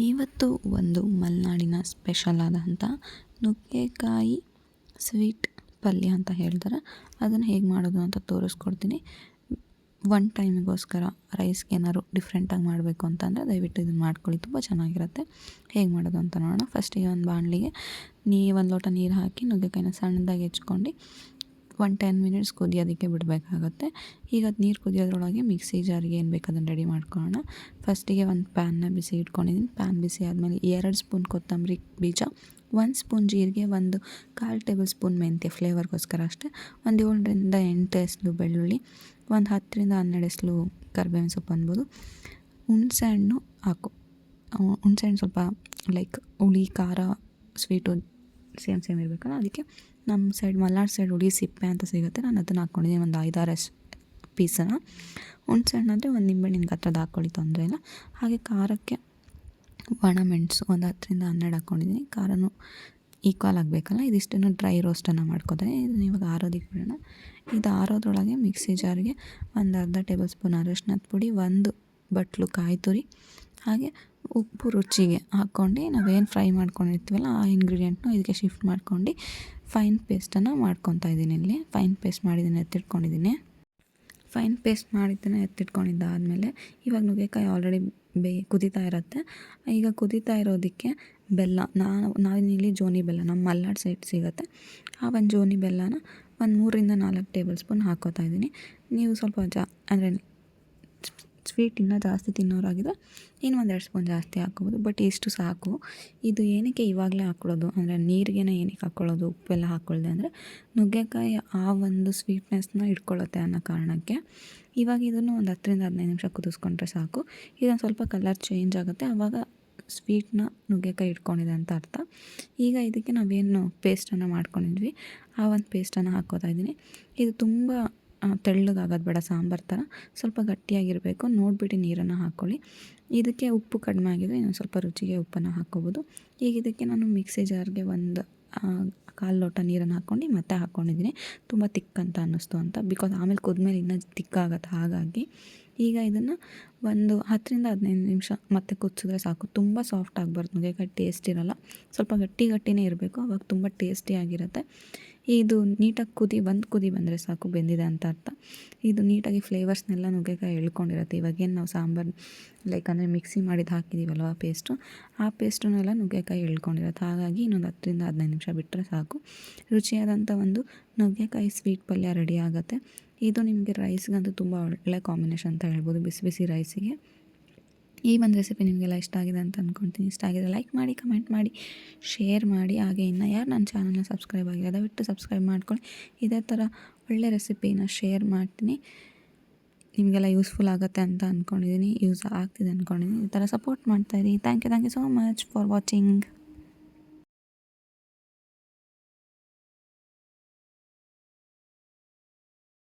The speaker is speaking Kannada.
ಇವತ್ತು ಒಂದು ಮಲೆನಾಡಿನ ಸ್ಪೆಷಲ್ ಆದಂಥ ನುಗ್ಗೆಕಾಯಿ ಸ್ವೀಟ್ ಪಲ್ಯ ಅಂತ ಹೇಳ್ತಾರೆ. ಅದನ್ನು ಹೇಗೆ ಮಾಡೋದು ಅಂತ ತೋರಿಸ್ಕೊಡ್ತೀನಿ. ಒನ್ ಟೈಮಿಗೋಸ್ಕರ ರೈಸ್ಗೆ ಏನಾದ್ರು ಡಿಫ್ರೆಂಟಾಗಿ ಮಾಡಬೇಕು ಅಂತಂದರೆ ದಯವಿಟ್ಟು ಇದನ್ನು ಮಾಡ್ಕೊಳ್ಳಿ, ತುಂಬ ಚೆನ್ನಾಗಿರುತ್ತೆ. ಹೇಗೆ ಮಾಡೋದು ಅಂತ ನೋಡೋಣ. ಫಸ್ಟಿಗೆ ಒಂದು ಬಾಣಲಿಗೆ ಒಂದು ಲೋಟ ನೀರು ಹಾಕಿ ನುಗ್ಗೆಕಾಯಿನ ಸಣ್ಣದಾಗಿ ಹೆಚ್ಕೊಂಡು 10 ಮಿನಿಟ್ಸ್ ಕುದಿಯೋದಕ್ಕೆ ಬಿಡಬೇಕಾಗುತ್ತೆ. ಈಗ ಅದು ನೀರು ಕುದಿಯೋದ್ರೊಳಗೆ ಮಿಕ್ಸಿ ಜಾರಿಗೆ ಏನು ಬೇಕು ಅದನ್ನು ರೆಡಿ ಮಾಡ್ಕೊಳ್ಳೋಣ. ಫಸ್ಟಿಗೆ ಒಂದು ಪ್ಯಾನ್ನ ಬಿಸಿ ಇಟ್ಕೊಂಡಿದ್ದೀನಿ. ಪ್ಯಾನ್ ಬಿಸಿ ಆದಮೇಲೆ 2 ಸ್ಪೂನ್ ಕೊತ್ತಂಬರಿ ಬೀಜ, 1 ಸ್ಪೂನ್ ಜೀರಿಗೆ, 1/4 ಟೇಬಲ್ ಸ್ಪೂನ್ ಮೆಂತ್ಯ ಫ್ಲೇವರ್ಗೋಸ್ಕರ ಅಷ್ಟೇ, ಒಂದು 7ರಿಂದ 8 ಎಸಳು ಬೆಳ್ಳುಳ್ಳಿ, ಒಂದು 10ರಿಂದ 12 ಎಸಳು ಕರಿಬೇವಿನ ಸೊಪ್ಪು ಅನ್ಬೋದು. ಹುಣಸೆ ಹಣ್ಣು ಹಾಕು. ಹುಣಸೆ ಹಣ್ಣು ಸ್ವಲ್ಪ ಲೈಕ್ ಹುಳಿ ಖಾರ ಸ್ವೀಟು ಸೇಮ್ ಇರಬೇಕಲ್ಲ, ಅದಕ್ಕೆ ನಮ್ಮ ಸೈಡ್ ಮಲೆನಾಡು ಸೈಡ್ ಹುಳಿ ಸಿಪ್ಪೆ ಅಂತ ಸಿಗುತ್ತೆ, ನಾನು ಅದನ್ನು ಹಾಕ್ಕೊಂಡಿದ್ದೀನಿ. ಒಂದು 5-6 ಪೀಸನ್ನು. ಹುಣಸೆ ಹಣ್ಣು ಅಂದರೆ ಒಂದು ನಿಂಬೆಹಣ್ಣಿನ ಗಾತ್ರದ ಹಾಕ್ಕೊಳ್ಳಿ, ತೊಂದರೆ ಇಲ್ಲ. ಹಾಗೆ ಖಾರಕ್ಕೆ ಒಣಮೆಣಸು ಒಂದು 10ರಿಂದ 12 ಹಾಕ್ಕೊಂಡಿದ್ದೀನಿ. ಖಾರನೂ ಈಕ್ವಲ್ ಆಗಬೇಕಲ್ಲ, ಇದಿಷ್ಟನ್ನು ಡ್ರೈ ರೋಸ್ಟನ್ನು ಮಾಡ್ಕೊತಾರೆ. ಇದನ್ನು ಇವಾಗ ಆರೋದಕ್ಕೆ ಬಿಡೋಣ. ಇದು ಆರೋದ್ರೊಳಗೆ ಮಿಕ್ಸಿ ಜಾರಿಗೆ ಒಂದು ಅರ್ಧ ಟೇಬಲ್ ಸ್ಪೂನ್ ಅರಶಿನದ ಪುಡಿ, 1 ಬಟ್ಲು ಕಾಯಿ ತುರಿ, ಹಾಗೆ ಉಪ್ಪು ರುಚಿಗೆ ಹಾಕ್ಕೊಂಡು ನಾವೇನು ಫ್ರೈ ಮಾಡ್ಕೊಂಡಿರ್ತೀವಲ್ಲ ಆ ಇಂಗ್ರೀಡಿಯೆಂಟ್ನು ಇದಕ್ಕೆ ಶಿಫ್ಟ್ ಮಾಡ್ಕೊಂಡು ಫೈನ್ ಪೇಸ್ಟನ್ನು ಮಾಡ್ಕೊತಾ ಇದ್ದೀನಿ. ಇಲ್ಲಿ ಫೈನ್ ಪೇಸ್ಟ್ ಮಾಡಿದ್ದೀನಿ, ಎತ್ತಿಟ್ಕೊಂಡಿದ್ದೀನಿ. ಫೈನ್ ಪೇಸ್ಟ್ ಮಾಡಿದ್ದನ್ನು ಎತ್ತಿಟ್ಕೊಂಡಿದ್ದಾದಮೇಲೆ ಇವಾಗ ನುಗ್ಗೆಕಾಯಿ ಆಲ್ರೆಡಿ ಕುದೀತಾ ಇರುತ್ತೆ. ಈಗ ಕುದೀತಾ ಇರೋದಕ್ಕೆ ಬೆಲ್ಲ, ನಾವಿಲ್ಲಿ ಜೋನಿ ಬೆಲ್ಲ ನಮ್ಮ ಮಲೆನಾಡು ಸೈಡ್ ಸಿಗುತ್ತೆ. ಆ ಒಂದು ಜೋನಿ ಬೆಲ್ಲನ ಒಂದು 3ರಿಂದ 4 ಟೇಬಲ್ ಸ್ಪೂನ್ ಹಾಕ್ಕೋತಾ ಇದ್ದೀನಿ. ನೀವು ಸ್ವಲ್ಪ ಅಂದರೆ ಸ್ವೀಟ್ ಇನ್ನೂ ಜಾಸ್ತಿ ತಿನ್ನೋರಾಗಿದ್ದರೆ ಇನ್ನು 1-2 ಸ್ಪೂನ್ ಜಾಸ್ತಿ ಹಾಕ್ಕೋಬೋದು, ಬಟ್ ಇಷ್ಟು ಸಾಕು. ಇದು ಏನಕ್ಕೆ ಇವಾಗಲೇ ಹಾಕ್ಕೊಳ್ಳೋದು ಅಂದರೆ ನೀರಿಗೆ ಏನಕ್ಕೆ ಹಾಕ್ಕೊಳ್ಳೋದು ಉಪ್ಪೆಲ್ಲ ಹಾಕ್ಕೊಳ್ದೆ ಅಂದರೆ ನುಗ್ಗೆಕಾಯಿ ಆ ಒಂದು ಸ್ವೀಟ್ನೆಸ್ನ ಇಟ್ಕೊಳ್ಳುತ್ತೆ ಅನ್ನೋ ಕಾರಣಕ್ಕೆ. ಇವಾಗ ಇದನ್ನು ಒಂದು 10ರಿಂದ 15 ನಿಮಿಷ ಕುದಿಸ್ಕೊಂಡ್ರೆ ಸಾಕು. ಇದೊಂದು ಸ್ವಲ್ಪ ಕಲರ್ ಚೇಂಜ್ ಆಗುತ್ತೆ, ಆವಾಗ ಸ್ವೀಟ್ನ ನುಗ್ಗೆಕಾಯಿ ಇಟ್ಕೊಂಡಿದೆ ಅಂತ ಅರ್ಥ. ಈಗ ಇದಕ್ಕೆ ನಾವೇನು ಪೇಸ್ಟನ್ನು ಮಾಡ್ಕೊಂಡಿದ್ವಿ ಆ ಒಂದು ಪೇಸ್ಟನ್ನು ಹಾಕ್ಕೋತಾ ಇದ್ದೀನಿ. ಇದು ತುಂಬ ತೆಳ್ಳಗಾಗೋದು ಬೇಡ, ಸಾಂಬಾರು ಥರ ಸ್ವಲ್ಪ ಗಟ್ಟಿಯಾಗಿರಬೇಕು. ನೋಡಿಬಿಟ್ಟು ನೀರನ್ನು ಹಾಕ್ಕೊಳ್ಳಿ. ಇದಕ್ಕೆ ಉಪ್ಪು ಕಡಿಮೆ ಆಗಿದೆ, ಇನ್ನೊಂದು ಸ್ವಲ್ಪ ರುಚಿಗೆ ಉಪ್ಪನ್ನು ಹಾಕ್ಕೋಬೋದು. ಈಗ ಇದಕ್ಕೆ ನಾನು ಮಿಕ್ಸಿ ಜಾರ್ಗೆ ಒಂದು 1/4 ಲೋಟ ನೀರನ್ನು ಹಾಕ್ಕೊಂಡು ಮತ್ತೆ ಹಾಕ್ಕೊಂಡಿದ್ದೀನಿ. ತುಂಬ ತಿಕ್ ಅಂತ ಅನ್ನಿಸ್ತು ಅಂತ, ಬಿಕಾಸ್ ಆಮೇಲೆ ಕುದ್ಮೇಲೆ ಇನ್ನೂ ತಿಕ್ಕಾಗತ್ತೆ. ಹಾಗಾಗಿ ಈಗ ಇದನ್ನು ಒಂದು 10ರಿಂದ 15 ನಿಮಿಷ ಮತ್ತೆ ಕುದಿಸಿದ್ರೆ ಸಾಕು. ತುಂಬ ಸಾಫ್ಟ್ ಆಗಬಾರ್ದು, ನುಗ್ಗೆಕಾಯಿ ಟೇಸ್ಟ್ ಇರೋಲ್ಲ. ಸ್ವಲ್ಪ ಗಟ್ಟಿನೇ ಇರಬೇಕು, ಅವಾಗ ತುಂಬ ಟೇಸ್ಟಿಯಾಗಿರುತ್ತೆ. ಇದು ನೀಟಾಗಿ ಒಂದು ಕುದಿ ಬಂದರೆ ಸಾಕು, ಬೆಂದಿದೆ ಅಂತ ಅರ್ಥ. ಇದು ನೀಟಾಗಿ ಫ್ಲೇವರ್ಸ್ನೆಲ್ಲ ನುಗ್ಗೆಕಾಯಿ ಎಳ್ಕೊಂಡಿರುತ್ತೆ. ಇವಾಗೇನು ನಾವು ಸಾಂಬಾರು ಲೈಕ್ ಅಂದರೆ ಮಿಕ್ಸಿ ಮಾಡಿದ್ದು ಹಾಕಿದ್ದೀವಲ್ವ ಪೇಸ್ಟು, ಆ ಪೇಸ್ಟನ್ನೆಲ್ಲ ನುಗ್ಗೆಕಾಯಿ ಎಳ್ಕೊಂಡಿರುತ್ತೆ. ಹಾಗಾಗಿ ಇನ್ನೊಂದು 10ರಿಂದ 15 ನಿಮಿಷ ಬಿಟ್ಟರೆ ಸಾಕು. ರುಚಿಯಾದಂಥ ಒಂದು ನುಗ್ಗೆಕಾಯಿ ಸ್ವೀಟ್ ಪಲ್ಯ ರೆಡಿ ಆಗುತ್ತೆ. ಇದು ನಿಮಗೆ ರೈಸ್ಗಂತೂ ತುಂಬ ಒಳ್ಳೆ ಕಾಂಬಿನೇಷನ್ ಅಂತ ಹೇಳ್ಬೋದು, ಬಿಸಿ ಬಿಸಿ ರೈಸಿಗೆ. ಈ ಒಂದು ರೆಸಿಪಿ ನಿಮಗೆಲ್ಲ ಇಷ್ಟ ಆಗಿದೆ ಅಂತ ಅಂದ್ಕೊಳ್ತೀನಿ. ಇಷ್ಟ ಆಗಿದೆ ಲೈಕ್ ಮಾಡಿ, ಕಮೆಂಟ್ ಮಾಡಿ, ಶೇರ್ ಮಾಡಿ. ಹಾಗೆ ಇನ್ನು ಯಾರು ನನ್ನ ಚಾನಲ್ನ ಸಬ್ಸ್ಕ್ರೈಬ್ ಆಗಿಲ್ಲ ದಯವಿಟ್ಟು ಸಬ್ಸ್ಕ್ರೈಬ್ ಮಾಡ್ಕೊಳ್ಳಿ. ಇದೇ ಥರ ಒಳ್ಳೆ ರೆಸಿಪಿನ ಶೇರ್ ಮಾಡ್ತೀನಿ. ನಿಮಗೆಲ್ಲ ಯೂಸ್ಫುಲ್ ಆಗುತ್ತೆ ಅಂತ ಅಂದ್ಕೊಂಡಿದ್ದೀನಿ, ಯೂಸ್ ಆಗ್ತಿದೆ ಅಂದ್ಕೊಂಡಿದ್ದೀನಿ. ಈ ಥರ ಸಪೋರ್ಟ್ ಮಾಡ್ತಾಯಿರಿ. Thank you so much for watching.